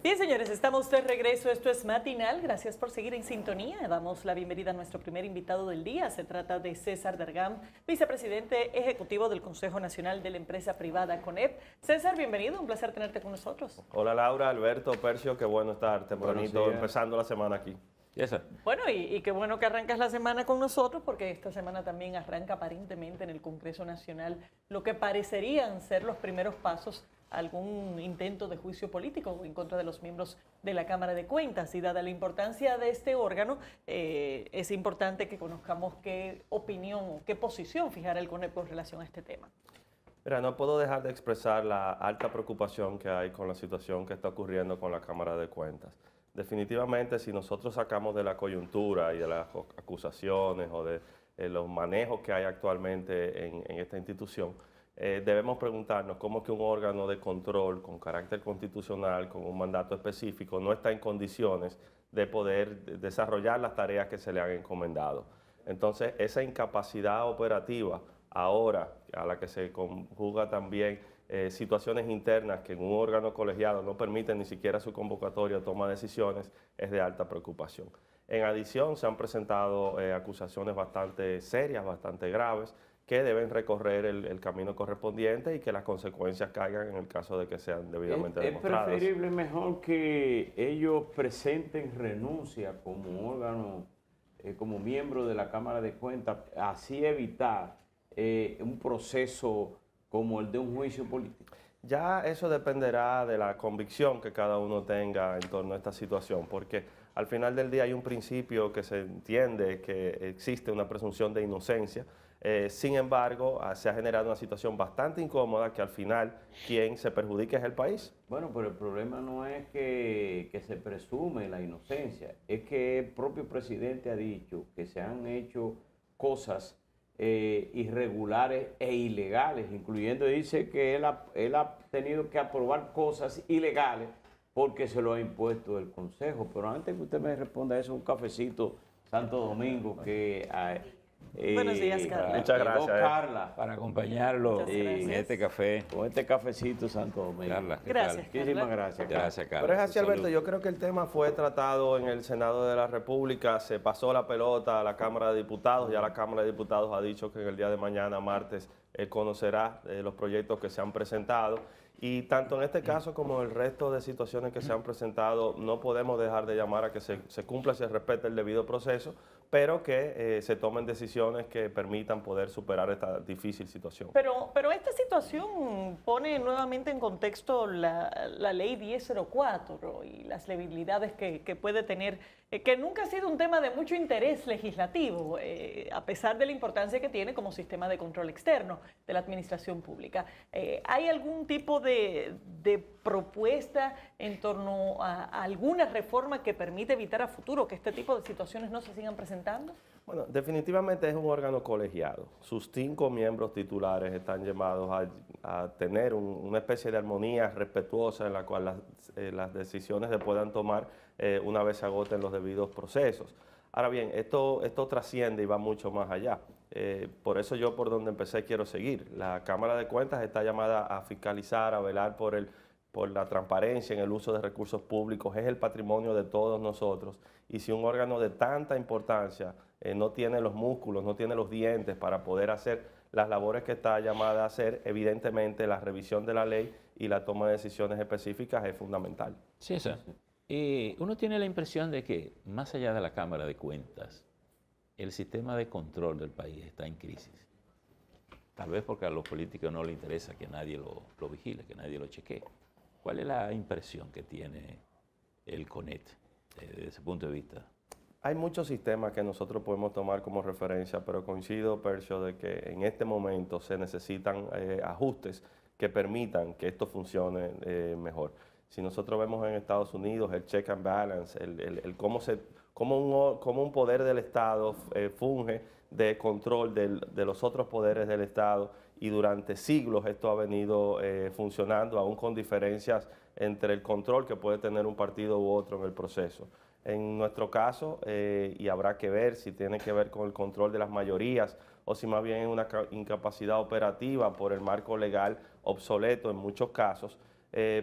Bien, señores, estamos de regreso. Esto es Matinal. Gracias por seguir en sintonía. Damos la bienvenida a nuestro primer invitado del día. Se trata de César Dergam, vicepresidente ejecutivo del Consejo Nacional de la Empresa Privada CONEP. César, bienvenido. Un placer tenerte con nosotros. Hola Laura, Alberto, Percio, qué bueno estar tempranito empezando la semana aquí. Bueno, y qué bueno que arrancas la semana con nosotros, porque esta semana también arranca aparentemente en el Congreso Nacional lo que parecerían ser los primeros pasos a algún intento de juicio político en contra de los miembros de la Cámara de Cuentas. Y dada la importancia de este órgano, es importante que conozcamos qué opinión o qué posición fijará el CONEP con relación a este tema. Mira, no puedo dejar de expresar la alta preocupación que hay con la situación que está ocurriendo con la Cámara de Cuentas. Definitivamente, si nosotros sacamos de la coyuntura y de las acusaciones o de los manejos que hay actualmente en esta institución, debemos preguntarnos cómo es que un órgano de control con carácter constitucional, con un mandato específico, no está en condiciones de poder desarrollar las tareas que se le han encomendado. Entonces, esa incapacidad operativa ahora, a la que se conjuga también situaciones internas que en un órgano colegiado no permiten ni siquiera su convocatoria o toma de decisiones, es de alta preocupación. En adición, se han presentado acusaciones bastante serias, bastante graves, que deben recorrer el camino correspondiente y que las consecuencias caigan en el caso de que sean debidamente demostradas. Es preferible mejor que ellos presenten renuncia como órgano, como miembro de la Cámara de Cuentas, así evitar un proceso como el de un juicio político. Ya eso dependerá de la convicción que cada uno tenga en torno a esta situación, porque al final del día hay un principio que se entiende que existe una presunción de inocencia. Sin embargo, se ha generado una situación bastante incómoda que al final quien se perjudica es el país. Bueno, pero el problema no es que se presume la inocencia, es que el propio presidente ha dicho que se han hecho cosas irregulares e ilegales, incluyendo, dice que él ha tenido que aprobar cosas ilegales porque se lo ha impuesto el Consejo. Pero antes que usted me responda eso, un cafecito Santo Domingo que... Buenos días, Carla. Muchas gracias. Carla, para acompañarlo en este café. con este cafecito Santo Domingo. Carla, ¿qué Gracias, tal? Muchísimas Carla. gracias, Carla. Gracias, Carla. Pero es así, Alberto, Salud. yo creo que el tema fue tratado en el Senado de la República, se pasó la pelota a la Cámara de Diputados, ya la Cámara de Diputados ha dicho que en el día de mañana, martes, conocerá los proyectos que se han presentado. Y tanto en este caso como en el resto de situaciones que se han presentado, no podemos dejar de llamar a que se cumpla y se respete el debido proceso, pero que se tomen decisiones que permitan poder superar esta difícil situación. Pero esta situación pone nuevamente en contexto la ley 1004 y las debilidades que puede tener, que nunca ha sido un tema de mucho interés legislativo, a pesar de la importancia que tiene como sistema de control externo de la administración pública. ¿Hay algún tipo de propuesta en torno a alguna reforma que permita evitar a futuro que este tipo de situaciones no se sigan presentando? Bueno, definitivamente es un órgano colegiado. Sus 5 miembros titulares están llamados a tener una especie de armonía respetuosa en la cual las decisiones se puedan tomar una vez se agoten los debidos procesos. Ahora bien, esto trasciende y va mucho más allá. Por eso yo por donde empecé quiero seguir. La Cámara de Cuentas está llamada a fiscalizar, a velar por la transparencia en el uso de recursos públicos, es el patrimonio de todos nosotros. Y si un órgano de tanta importancia no tiene los músculos, no tiene los dientes para poder hacer las labores que está llamada a hacer, evidentemente la revisión de la ley y la toma de decisiones específicas es fundamental. César, uno tiene la impresión de que más allá de la Cámara de Cuentas, el sistema de control del país está en crisis. Tal vez porque a los políticos no les interesa que nadie lo vigile, que nadie lo chequee. ¿Cuál es la impresión que tiene el CONET desde ese punto de vista? Hay muchos sistemas que nosotros podemos tomar como referencia, pero coincido, Percio, de que en este momento se necesitan ajustes que permitan que esto funcione mejor. Si nosotros vemos en Estados Unidos el check and balance, cómo un poder del Estado funge de control de los otros poderes del Estado, y durante siglos esto ha venido funcionando, aún con diferencias entre el control que puede tener un partido u otro en el proceso. En nuestro caso, y habrá que ver si tiene que ver con el control de las mayorías o si más bien es una incapacidad operativa por el marco legal obsoleto en muchos casos,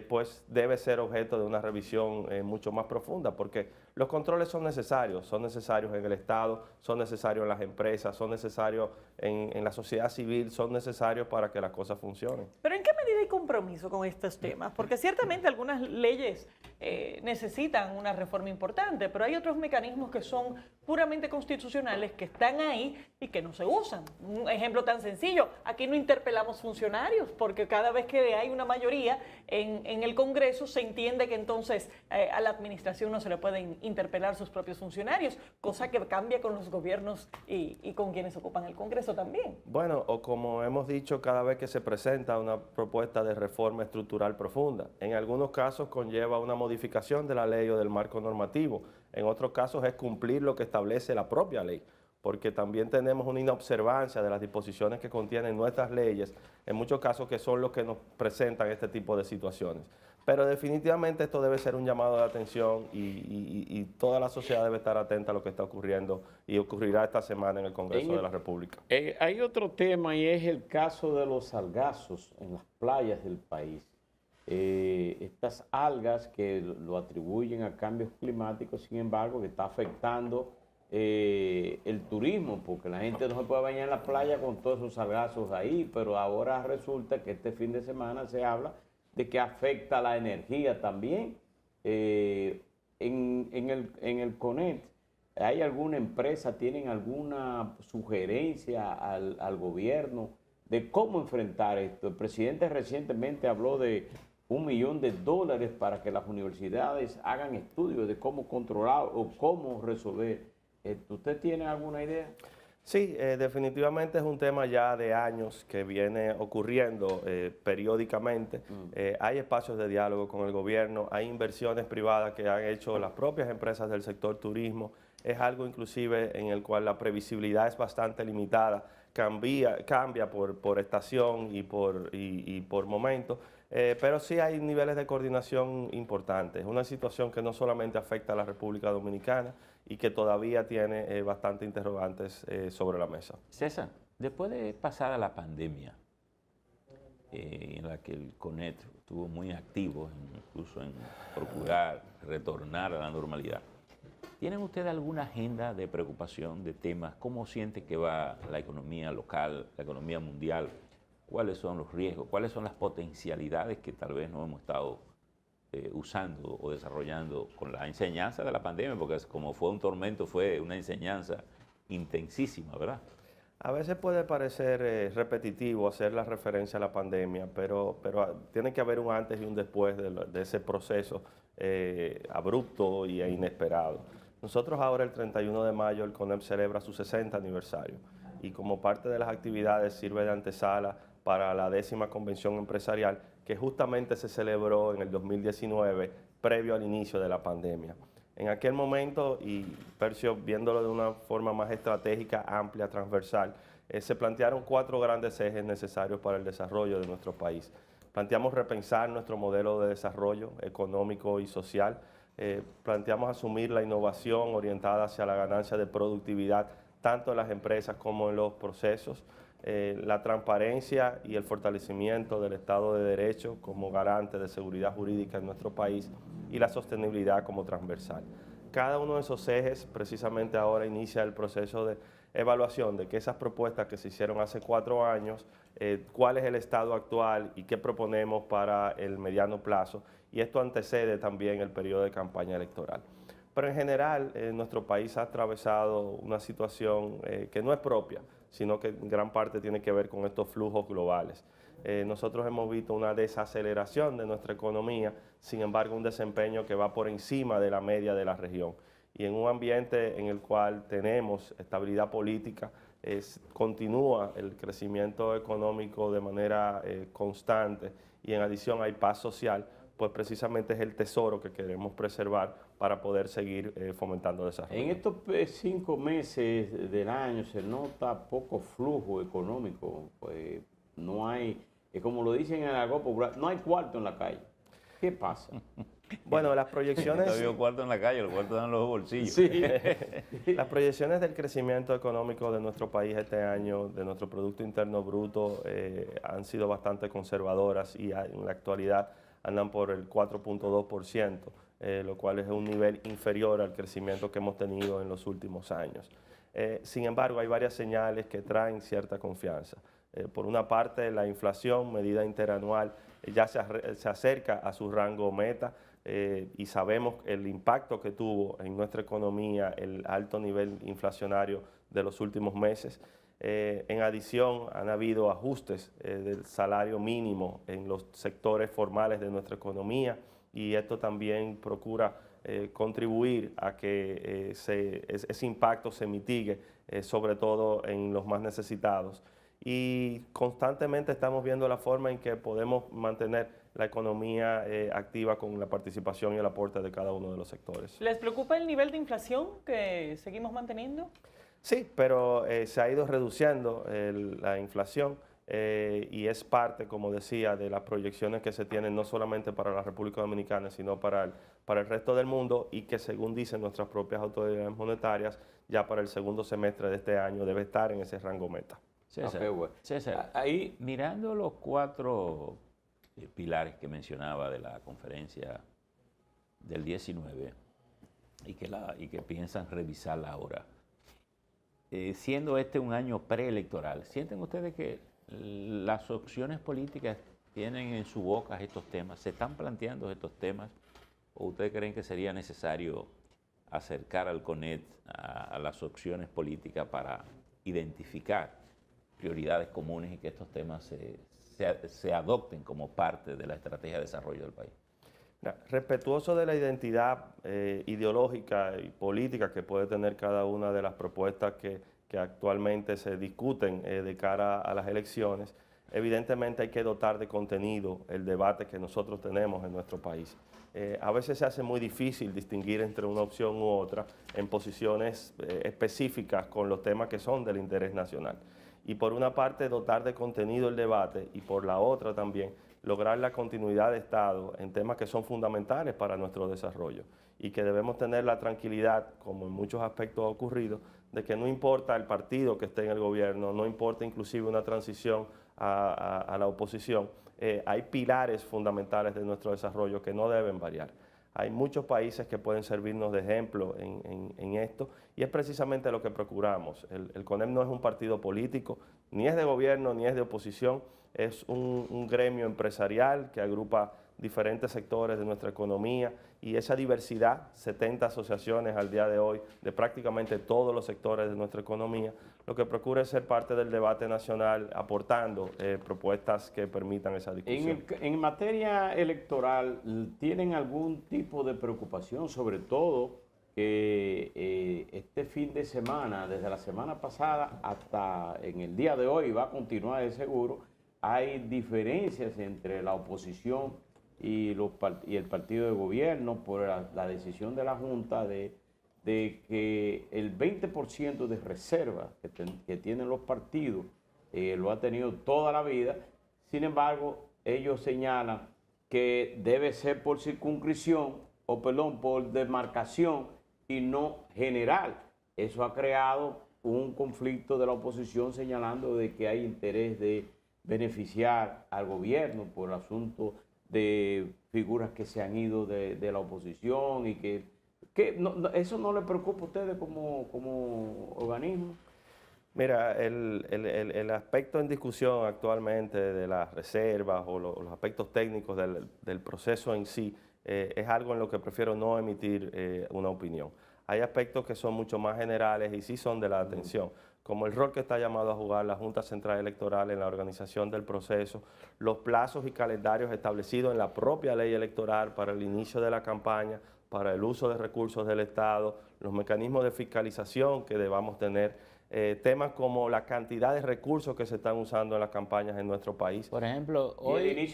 pues debe ser objeto de una revisión mucho más profunda, porque los controles son necesarios en el Estado, son necesarios en las empresas, son necesarios en la sociedad civil, son necesarios para que las cosas funcionen. Pero ¿en qué medida hay compromiso con estos temas? Porque ciertamente algunas leyes necesitan una reforma importante, pero hay otros mecanismos que son puramente constitucionales, que están ahí y que no se usan. Un ejemplo tan sencillo, aquí no interpelamos funcionarios, porque cada vez que hay una mayoría en el Congreso se entiende que entonces a la administración no se le pueden interpelar sus propios funcionarios, cosa que cambia con los gobiernos y con quienes ocupan el Congreso también. Bueno, o como hemos dicho, cada vez que se presenta una propuesta de reforma estructural profunda, en algunos casos conlleva una modificación de la ley o del marco normativo, en otros casos es cumplir lo que establece la propia ley, porque también tenemos una inobservancia de las disposiciones que contienen nuestras leyes, en muchos casos que son los que nos presentan este tipo de situaciones. Pero definitivamente esto debe ser un llamado de atención y toda la sociedad debe estar atenta a lo que está ocurriendo y ocurrirá esta semana en el Congreso de la República. Hay otro tema y es el caso de los algazos en las playas del país. Estas algas que lo atribuyen a cambios climáticos, sin embargo, que está afectando el turismo, porque la gente no se puede bañar en la playa con todos esos algazos ahí, pero ahora resulta que este fin de semana se habla de que afecta la energía también. En el CONET, ¿hay alguna empresa, tienen alguna sugerencia al gobierno de cómo enfrentar esto? El presidente recientemente habló de $1 millón para que las universidades hagan estudios de cómo controlar o cómo resolver esto. ¿Usted tiene alguna idea? Sí, definitivamente es un tema ya de años que viene ocurriendo periódicamente. Hay espacios de diálogo con el gobierno, hay inversiones privadas que han hecho las propias empresas del sector turismo. Es algo inclusive en el cual la previsibilidad es bastante limitada, cambia por estación y por momento. Pero sí hay niveles de coordinación importantes. Es una situación que no solamente afecta a la República Dominicana y que todavía tiene bastantes interrogantes sobre la mesa. César, después de pasada la pandemia, en la que el CONET estuvo muy activo, incluso en procurar retornar a la normalidad, ¿tienen ustedes alguna agenda de preocupación de temas? ¿Cómo siente que va la economía local, la economía mundial? ¿Cuáles son los riesgos? ¿Cuáles son las potencialidades que tal vez no hemos estado usando o desarrollando con la enseñanza de la pandemia? Porque como fue un tormento, fue una enseñanza intensísima, ¿verdad? A veces puede parecer repetitivo hacer la referencia a la pandemia, pero tiene que haber un antes y un después de ese proceso abrupto e inesperado. Nosotros ahora el 31 de mayo el CONEP celebra su 60 aniversario y como parte de las actividades sirve de antesala para la 10ª Convención Empresarial que justamente se celebró en el 2019 previo al inicio de la pandemia. En aquel momento, y Percio viéndolo de una forma más estratégica, amplia, transversal, se plantearon 4 grandes ejes necesarios para el desarrollo de nuestro país. Planteamos repensar nuestro modelo de desarrollo económico y social, planteamos asumir la innovación orientada hacia la ganancia de productividad, tanto en las empresas como en los procesos, la transparencia y el fortalecimiento del Estado de Derecho como garante de seguridad jurídica en nuestro país y la sostenibilidad como transversal. Cada uno de esos ejes precisamente ahora inicia el proceso de evaluación de que esas propuestas que se hicieron hace 4 años, cuál es el estado actual y qué proponemos para el mediano plazo, y esto antecede también el periodo de campaña electoral. Pero en general, nuestro país ha atravesado una situación que no es propia, sino que en gran parte tiene que ver con estos flujos globales. Nosotros hemos visto una desaceleración de nuestra economía, sin embargo un desempeño que va por encima de la media de la región. Y en un ambiente en el cual tenemos estabilidad política, continúa el crecimiento económico de manera constante y en adición hay paz social, pues precisamente es el tesoro que queremos preservar para poder seguir fomentando desarrollo. En estos 5 meses del año se nota poco flujo económico, pues no hay, como lo dicen en el argot popular, no hay cuarto en la calle. ¿Qué pasa? Bueno, las proyecciones... No había cuarto en la calle, los cuartos están en los bolsillos. Sí. Las proyecciones del crecimiento económico de nuestro país este año, de nuestro Producto Interno Bruto, han sido bastante conservadoras y en la actualidad andan por el 4.2%, lo cual es un nivel inferior al crecimiento que hemos tenido en los últimos años. Sin embargo, hay varias señales que traen cierta confianza. Por una parte, la inflación, medida interanual, ya se acerca a su rango meta y sabemos el impacto que tuvo en nuestra economía el alto nivel inflacionario de los últimos meses. En adición, han habido ajustes del salario mínimo en los sectores formales de nuestra economía y esto también procura contribuir a que ese impacto se mitigue, sobre todo en los más necesitados. Y constantemente estamos viendo la forma en que podemos mantener la economía activa con la participación y el aporte de cada uno de los sectores. ¿Les preocupa el nivel de inflación que seguimos manteniendo? Sí, pero se ha ido reduciendo la inflación y es parte, como decía, de las proyecciones que se tienen no solamente para la República Dominicana, sino para el resto del mundo y que según dicen nuestras propias autoridades monetarias, ya para el segundo semestre de este año debe estar en ese rango meta. César, ahí mirando los 4 pilares que mencionaba de la conferencia del 19 y que piensan revisarla ahora, siendo este un año preelectoral, ¿sienten ustedes que las opciones políticas tienen en su boca estos temas? ¿Se están planteando estos temas? ¿O ustedes creen que sería necesario acercar al CONET a las opciones políticas para identificar prioridades comunes y que estos temas se adopten como parte de la estrategia de desarrollo del país? Respetuoso de la identidad ideológica y política que puede tener cada una de las propuestas que actualmente se discuten de cara a las elecciones, evidentemente hay que dotar de contenido el debate que nosotros tenemos en nuestro país. A veces se hace muy difícil distinguir entre una opción u otra en posiciones específicas con los temas que son del interés nacional. Y por una parte dotar de contenido el debate y por la otra también lograr la continuidad de Estado en temas que son fundamentales para nuestro desarrollo y que debemos tener la tranquilidad, como en muchos aspectos ha ocurrido, de que no importa el partido que esté en el gobierno, no importa inclusive una transición a la oposición, hay pilares fundamentales de nuestro desarrollo que no deben variar. Hay muchos países que pueden servirnos de ejemplo en esto y es precisamente lo que procuramos. El CONEP no es un partido político, ni es de gobierno, ni es de oposición, es un gremio empresarial que agrupa diferentes sectores de nuestra economía y esa diversidad, 70 asociaciones al día de hoy de prácticamente todos los sectores de nuestra economía, lo que procura es ser parte del debate nacional aportando propuestas que permitan esa discusión. En materia electoral, ¿tienen algún tipo de preocupación, sobre todo que este fin de semana, desde la semana pasada hasta en el día de hoy, va a continuar de seguro, hay diferencias entre la oposición y el partido de gobierno por la decisión de la Junta de que el 20% de reserva que tienen los partidos lo ha tenido toda la vida? Sin embargo, ellos señalan que debe ser por circunscripción o perdón, por demarcación y no general. Eso ha creado un conflicto de la oposición señalando de que hay interés de beneficiar al gobierno por el asunto de figuras que se han ido de la oposición y que ¿eso no le preocupa a ustedes como organismo? Mira, el aspecto en discusión actualmente de las reservas o los aspectos técnicos del proceso en sí es algo en lo que prefiero no emitir una opinión. Hay aspectos que son mucho más generales y sí son de la atención, como el rol que está llamado a jugar la Junta Central Electoral en la organización del proceso, los plazos y calendarios establecidos en la propia ley electoral para el inicio de la campaña, para el uso de recursos del Estado, los mecanismos de fiscalización que debamos tener, temas como la cantidad de recursos que se están usando en las campañas en nuestro país. Por ejemplo, hoy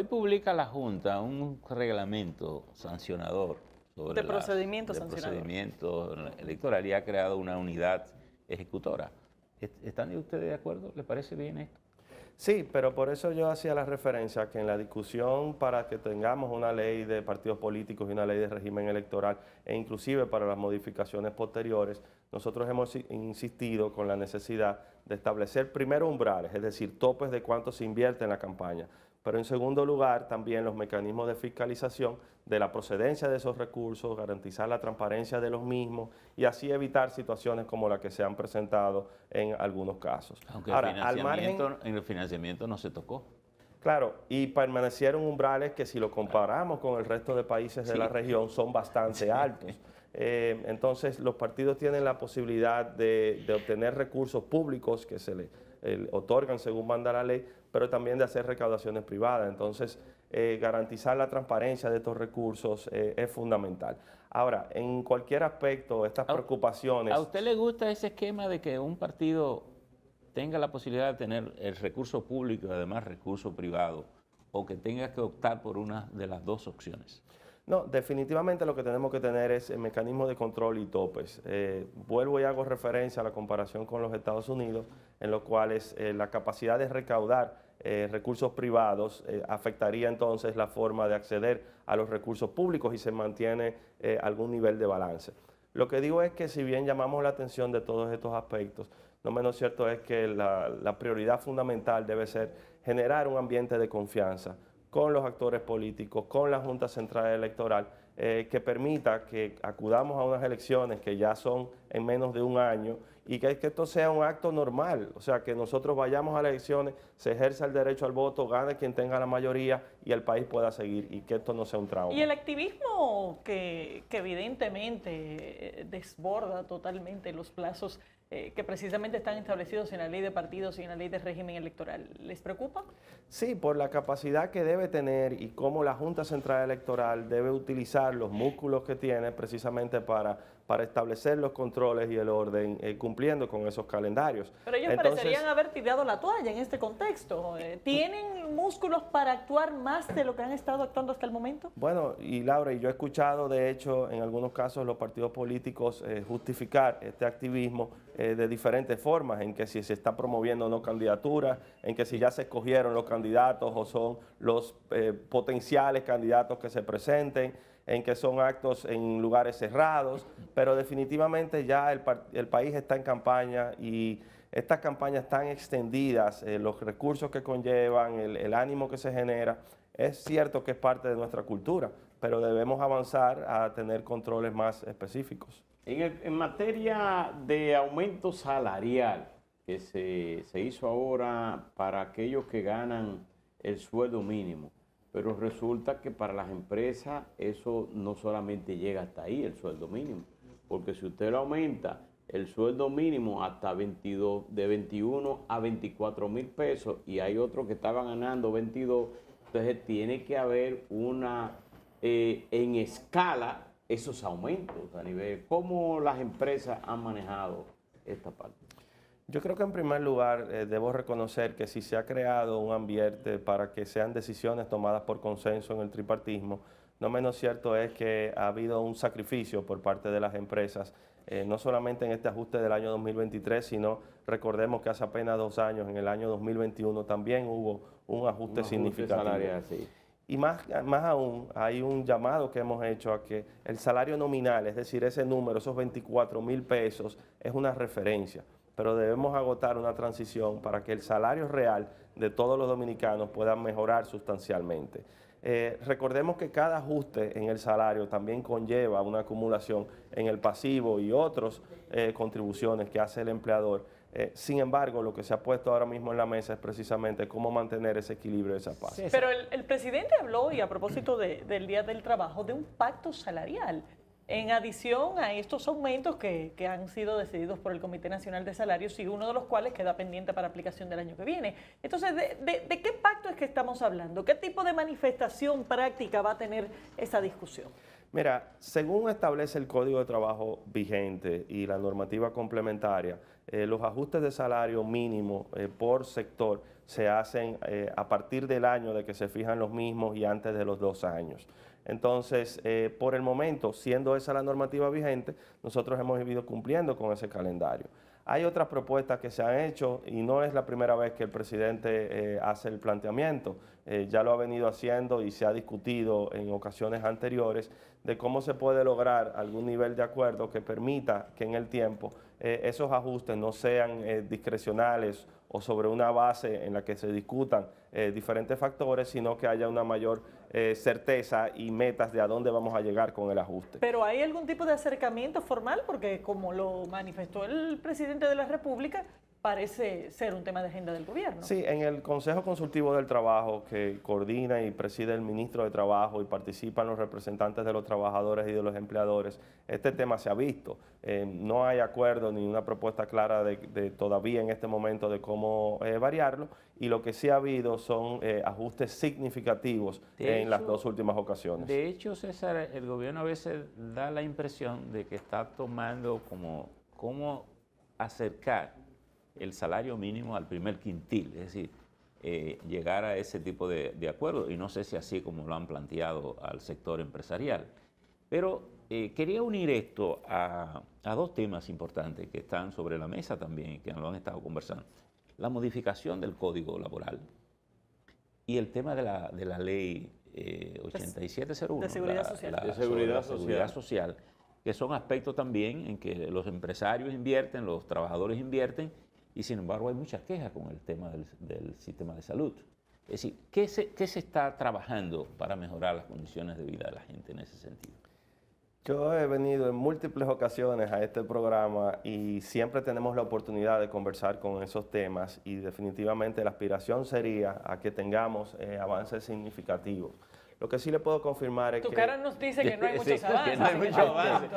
publica la Junta un reglamento sancionador sobre procedimiento electoral y ha creado una unidad ejecutora. ¿Están ustedes de acuerdo? ¿Les parece bien esto? Sí, pero por eso yo hacía la referencia que en la discusión para que tengamos una ley de partidos políticos y una ley de régimen electoral e inclusive para las modificaciones posteriores, nosotros hemos insistido con la necesidad de establecer primero umbrales, es decir, topes de cuánto se invierte en la campaña, Pero en segundo lugar, también los mecanismos de fiscalización de la procedencia de esos recursos, garantizar la transparencia de los mismos y así evitar situaciones como las que se han presentado en algunos casos. Aunque Ahora, en el financiamiento no se tocó. Claro, y permanecieron umbrales que si lo comparamos con el resto de países de Sí. la región son bastante altos. Entonces, los partidos tienen la posibilidad de obtener recursos públicos que se les otorgan según manda la ley, pero también de hacer recaudaciones privadas. Entonces, garantizar la transparencia de estos recursos es fundamental. Ahora, en cualquier aspecto, estas preocupaciones... ¿A usted le gusta ese esquema de que un partido tenga la posibilidad de tener el recurso público y además recurso privado, o que tenga que optar por una de las dos opciones? No, definitivamente lo que tenemos que tener es el mecanismo de control y topes. Vuelvo y hago referencia a la comparación con los Estados Unidos, en los cuales la capacidad de recaudar recursos privados afectaría entonces la forma de acceder a los recursos públicos y se mantiene algún nivel de balance. Lo que digo es que si bien llamamos la atención de todos estos aspectos, no menos cierto es que la prioridad fundamental debe ser generar un ambiente de confianza con los actores políticos, con la Junta Central Electoral, que permita que acudamos a unas elecciones que ya son en menos de un año y que esto sea un acto normal, o sea, que nosotros vayamos a las elecciones, se ejerza el derecho al voto, gane quien tenga la mayoría y el país pueda seguir y que esto no sea un trauma. Y el activismo que evidentemente desborda totalmente los plazos que precisamente están establecidos en la ley de partidos y en la ley de régimen electoral, ¿les preocupa? Sí, por la capacidad que debe tener y cómo la Junta Central Electoral debe utilizar los músculos que tiene precisamente para establecer los controles y el orden cumpliendo con esos calendarios. Pero ellos parecerían haber tirado la toalla en este contexto. ¿Tienen músculos para actuar más de lo que han estado actuando hasta el momento? Bueno, y Laura, y yo he escuchado de hecho en algunos casos los partidos políticos justificar este activismo de diferentes formas, en que si se está promoviendo o no candidaturas, en que si ya se escogieron los candidatos o son los potenciales candidatos que se presenten, en que son actos en lugares cerrados, pero definitivamente ya el país está en campaña y estas campañas tan extendidas, los recursos que conllevan, el ánimo que se genera, es cierto que es parte de nuestra cultura, pero debemos avanzar a tener controles más específicos. En materia de aumento salarial que se hizo ahora para aquellos que ganan el sueldo mínimo, pero resulta que para las empresas eso no solamente llega hasta ahí, el sueldo mínimo, porque si usted lo aumenta el sueldo mínimo hasta de 21 a 24 mil pesos y hay otros que estaban ganando 22, entonces tiene que haber una en escala esos aumentos a nivel. ¿Cómo las empresas han manejado esta parte? Yo creo que en primer lugar debo reconocer que si se ha creado un ambiente para que sean decisiones tomadas por consenso en el tripartismo, no menos cierto es que ha habido un sacrificio por parte de las empresas, no solamente en este ajuste del año 2023, sino recordemos que hace apenas 2 años, en el año 2021, también hubo un ajuste significativo. Salarial, sí. Y más aún, hay un llamado que hemos hecho a que el salario nominal, es decir, ese número, esos 24 mil pesos, es una referencia, pero debemos agotar una transición para que el salario real de todos los dominicanos pueda mejorar sustancialmente. Recordemos que cada ajuste en el salario también conlleva una acumulación en el pasivo y otras contribuciones que hace el empleador. Sin embargo, lo que se ha puesto ahora mismo en la mesa es precisamente cómo mantener ese equilibrio, esa paz. Sí, pero el presidente habló, y a propósito del Día del Trabajo, de un pacto salarial, en adición a estos aumentos que han sido decididos por el Comité Nacional de Salarios y uno de los cuales queda pendiente para aplicación del año que viene. Entonces, ¿de qué pacto es que estamos hablando? ¿Qué tipo de manifestación práctica va a tener esa discusión? Mira, según establece el Código de Trabajo vigente y la normativa complementaria, los ajustes de salario mínimo por sector se hacen a partir del año de que se fijan los mismos y antes de los 2 años. Entonces, por el momento, siendo esa la normativa vigente, nosotros hemos ido cumpliendo con ese calendario. Hay otras propuestas que se han hecho y no es la primera vez que el presidente hace el planteamiento. Ya lo ha venido haciendo y se ha discutido en ocasiones anteriores de cómo se puede lograr algún nivel de acuerdo que permita que en el tiempo esos ajustes no sean discrecionales o sobre una base en la que se discutan diferentes factores, sino que haya una mayor certeza y metas de a dónde vamos a llegar con el ajuste. ¿Pero hay algún tipo de acercamiento formal? Porque como lo manifestó el presidente de la República, parece ser un tema de agenda del gobierno. Sí, en el Consejo Consultivo del Trabajo, que coordina y preside el ministro de Trabajo y participan los representantes de los trabajadores y de los empleadores, este tema se ha visto. No hay acuerdo ni una propuesta clara de todavía en este momento de cómo variarlo, y lo que sí ha habido son ajustes significativos en las dos últimas ocasiones. De hecho, César, el gobierno a veces da la impresión de que está tomando como acercar el salario mínimo al primer quintil, es decir, llegar a ese tipo de acuerdo, y no sé si así como lo han planteado al sector empresarial. Pero quería unir esto a dos temas importantes que están sobre la mesa también y que lo han estado conversando. La modificación del Código Laboral y el tema de la ley 8701. De seguridad social. De seguridad social, que son aspectos también en que los empresarios invierten, los trabajadores invierten, y sin embargo hay muchas quejas con el tema del sistema de salud. Es decir, ¿qué se está trabajando para mejorar las condiciones de vida de la gente en ese sentido? Yo he venido en múltiples ocasiones a este programa y siempre tenemos la oportunidad de conversar con esos temas, y definitivamente la aspiración sería a que tengamos avances significativos. Lo que sí le puedo confirmar es que... Tu cara nos dice que no hay muchos avances. Que no hay muchos avances.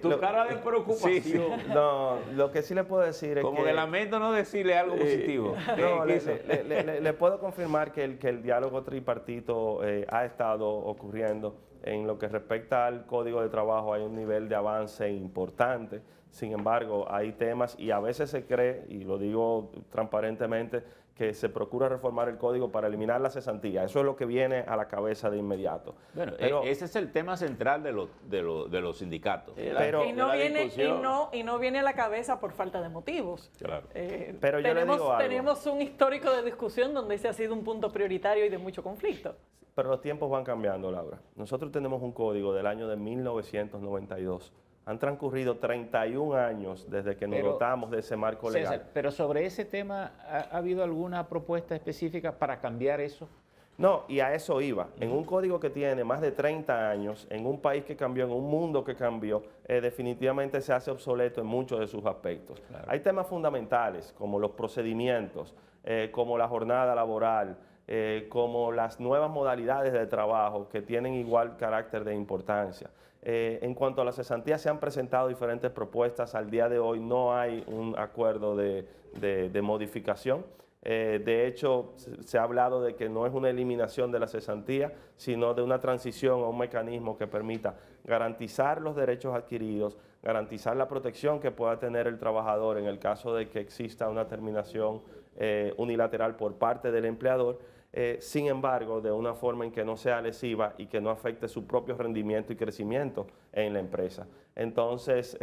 Tu cara de preocupación. Sí. No, lo que sí le puedo decir es Como que lamento no decirle algo positivo. No, le puedo confirmar que el diálogo tripartito ha estado ocurriendo. En lo que respecta al Código de Trabajo hay un nivel de avance importante. Sin embargo, hay temas, y a veces se cree, y lo digo transparentemente, que se procura reformar el código para eliminar la cesantía. Eso es lo que viene a la cabeza de inmediato. Pero ese es el tema central de los sindicatos. Pero, y no viene a la cabeza por falta de motivos. Claro. Pero yo le digo algo. Tenemos un histórico de discusión donde ese ha sido un punto prioritario y de mucho conflicto. Pero los tiempos van cambiando, Laura. Nosotros tenemos un código del año de 1992. Han transcurrido 31 años desde que nos dotamos de ese marco legal. César, pero sobre ese tema, ¿ha habido alguna propuesta específica para cambiar eso? No, y a eso iba. En un código que tiene más de 30 años, en un país que cambió, en un mundo que cambió, definitivamente se hace obsoleto en muchos de sus aspectos. Claro. Hay temas fundamentales como los procedimientos, como la jornada laboral, como las nuevas modalidades de trabajo que tienen igual carácter de importancia. En cuanto a la cesantía, se han presentado diferentes propuestas. Al día de hoy no hay un acuerdo de modificación. De hecho, se ha hablado de que no es una eliminación de la cesantía, sino de una transición a un mecanismo que permita garantizar los derechos adquiridos, garantizar la protección que pueda tener el trabajador en el caso de que exista una terminación unilateral por parte del empleador, sin embargo, de una forma en que no sea lesiva y que no afecte su propio rendimiento y crecimiento en la empresa. Entonces,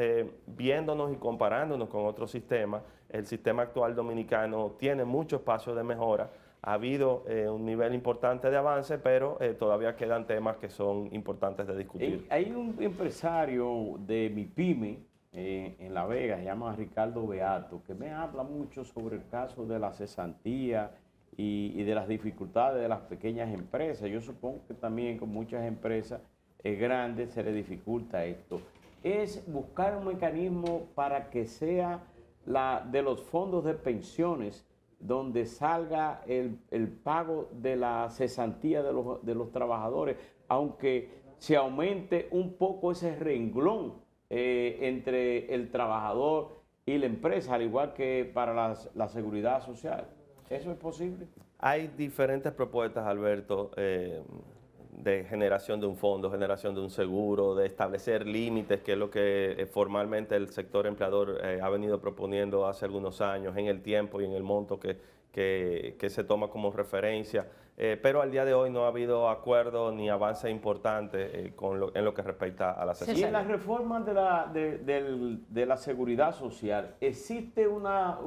viéndonos y comparándonos con otros sistemas, el sistema actual dominicano tiene mucho espacio de mejora. Ha habido un nivel importante de avance, pero todavía quedan temas que son importantes de discutir. Hay un empresario de MIPYME en La Vega, se llama Ricardo Beato, que me habla mucho sobre el caso de la cesantía y de las dificultades de las pequeñas empresas. Yo supongo que también con muchas empresas grandes se les dificulta esto. Es buscar un mecanismo para que sea de los fondos de pensiones donde salga el pago de la cesantía de los trabajadores, aunque se aumente un poco ese renglón entre el trabajador y la empresa, al igual que para la seguridad social. ¿Eso es posible? Hay diferentes propuestas, Alberto, de generación de un fondo, generación de un seguro, de establecer límites, que es lo que formalmente el sector empleador ha venido proponiendo hace algunos años, en el tiempo y en el monto que se toma como referencia. Pero al día de hoy no ha habido acuerdo ni avance importante en lo que respecta a la cesantía. Y en las reformas de la seguridad social, ¿existe una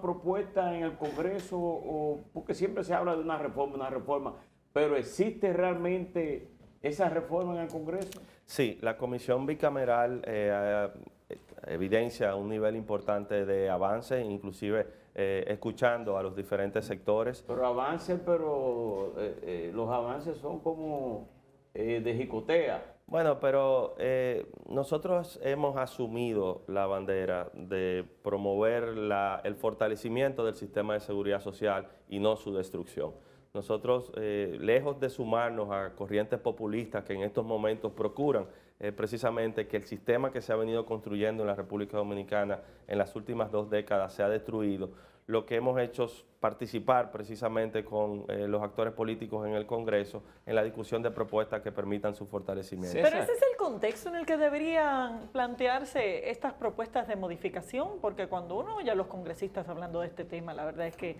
propuesta en el Congreso? Porque siempre se habla de una reforma, pero ¿existe realmente esa reforma en el Congreso? Sí, la Comisión Bicameral evidencia un nivel importante de avance, inclusive escuchando a los diferentes sectores. Pero los avances son como de jicotea. Bueno, pero nosotros hemos asumido la bandera de promover el fortalecimiento del sistema de seguridad social y no su destrucción. Nosotros, lejos de sumarnos a corrientes populistas que en estos momentos procuran precisamente que el sistema que se ha venido construyendo en la República Dominicana en las últimas 2 décadas sea destruido, lo que hemos hecho es participar precisamente con los actores políticos en el Congreso en la discusión de propuestas que permitan su fortalecimiento. Pero ese es el contexto en el que deberían plantearse estas propuestas de modificación, porque cuando uno oye a los congresistas hablando de este tema, la verdad es que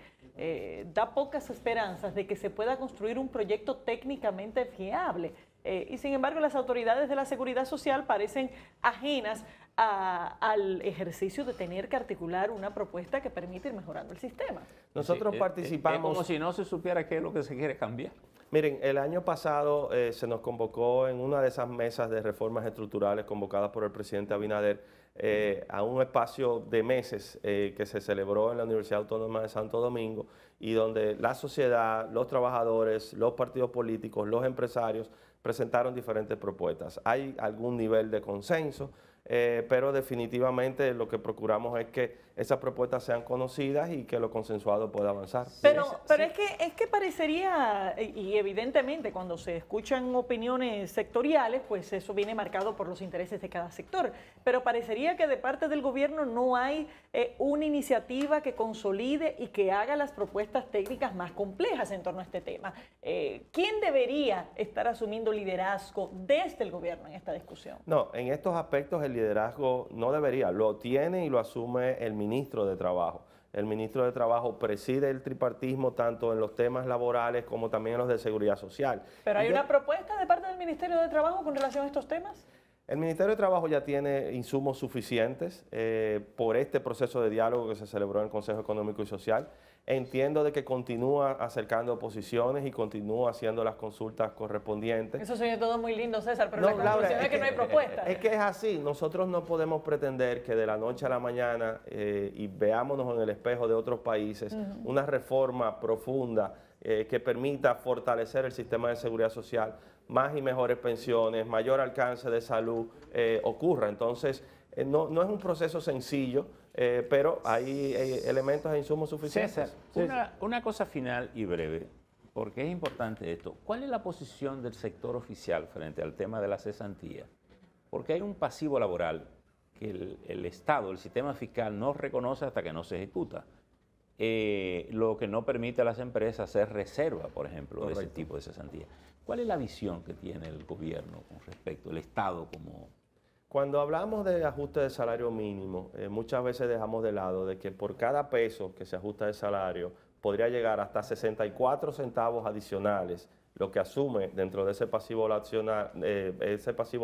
da pocas esperanzas de que se pueda construir un proyecto técnicamente fiable. Y sin embargo, las autoridades de la seguridad social parecen ajenas al ejercicio de tener que articular una propuesta que permita ir mejorando el sistema. Nosotros participamos... Es como si no se supiera qué es lo que se quiere cambiar. Miren, el año pasado se nos convocó en una de esas mesas de reformas estructurales convocadas por el presidente Abinader a un espacio de meses que se celebró en la Universidad Autónoma de Santo Domingo y donde la sociedad, los trabajadores, los partidos políticos, los empresarios presentaron diferentes propuestas. Hay algún nivel de consenso, pero definitivamente lo que procuramos es que esas propuestas sean conocidas y que lo consensuado pueda avanzar. Pero es que parecería, y evidentemente cuando se escuchan opiniones sectoriales, pues eso viene marcado por los intereses de cada sector, pero parecería que de parte del gobierno no hay una iniciativa que consolide y que haga las propuestas técnicas más complejas en torno a este tema. ¿Quién debería estar asumiendo liderazgo desde el gobierno en esta discusión? No, en estos aspectos el liderazgo no debería, lo tiene y lo asume el ministro de Trabajo. El ministro de Trabajo preside el tripartismo tanto en los temas laborales como también en los de seguridad social. ¿Pero hay una propuesta de parte del Ministerio de Trabajo con relación a estos temas? El Ministerio de Trabajo ya tiene insumos suficientes por este proceso de diálogo que se celebró en el Consejo Económico y Social. Entiendo de que continúa acercando posiciones y continúa haciendo las consultas correspondientes. Eso suena todo muy lindo, César, pero No, la conclusión Laura, es que no hay propuesta. Es que es así. Nosotros no podemos pretender que de la noche a la mañana, y veámonos en el espejo de otros países, una reforma profunda que permita fortalecer el sistema de seguridad social, más y mejores pensiones, mayor alcance de salud, ocurra. Entonces, no es un proceso sencillo, pero hay elementos e insumos suficientes. César, una cosa final y breve, porque es importante esto. ¿Cuál es la posición del sector oficial frente al tema de la cesantía? Porque hay un pasivo laboral que el Estado, el sistema fiscal, no reconoce hasta que no se ejecuta. Lo que no permite a las empresas hacer reserva, por ejemplo, de ese tipo de cesantía. ¿Cuál es la visión que tiene el gobierno con respecto al Estado como...? Cuando hablamos de ajuste de salario mínimo, muchas veces dejamos de lado de que por cada peso que se ajusta de salario podría llegar hasta 64 centavos adicionales, lo que asume dentro de ese pasivo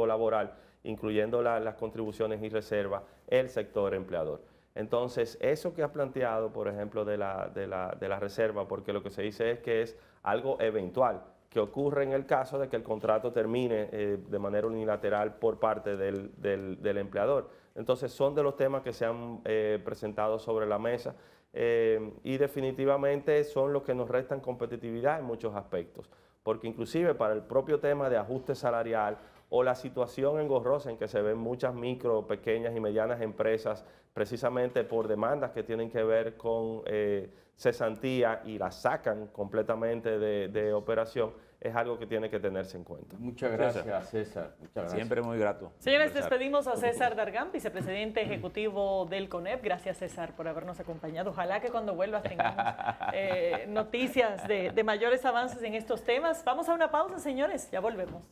laboral, incluyendo las contribuciones y reservas, el sector empleador. Entonces, eso que has planteado, por ejemplo, de la reserva, porque lo que se dice es que es algo eventual, que ocurre en el caso de que el contrato termine de manera unilateral por parte del empleador. Entonces, son de los temas que se han presentado sobre la mesa y definitivamente son los que nos restan competitividad en muchos aspectos, porque inclusive para el propio tema de ajuste salarial o la situación engorrosa en que se ven muchas micro, pequeñas y medianas empresas precisamente por demandas que tienen que ver con cesantía y las sacan completamente de operación, es algo que tiene que tenerse en cuenta. Muchas gracias, César. Muchas gracias. Siempre muy grato. Señores, despedimos a César Dargan, vicepresidente ejecutivo del CONEP. Gracias, César, por habernos acompañado. Ojalá que cuando vuelvas tengamos noticias de mayores avances en estos temas. Vamos a una pausa, señores. Ya volvemos.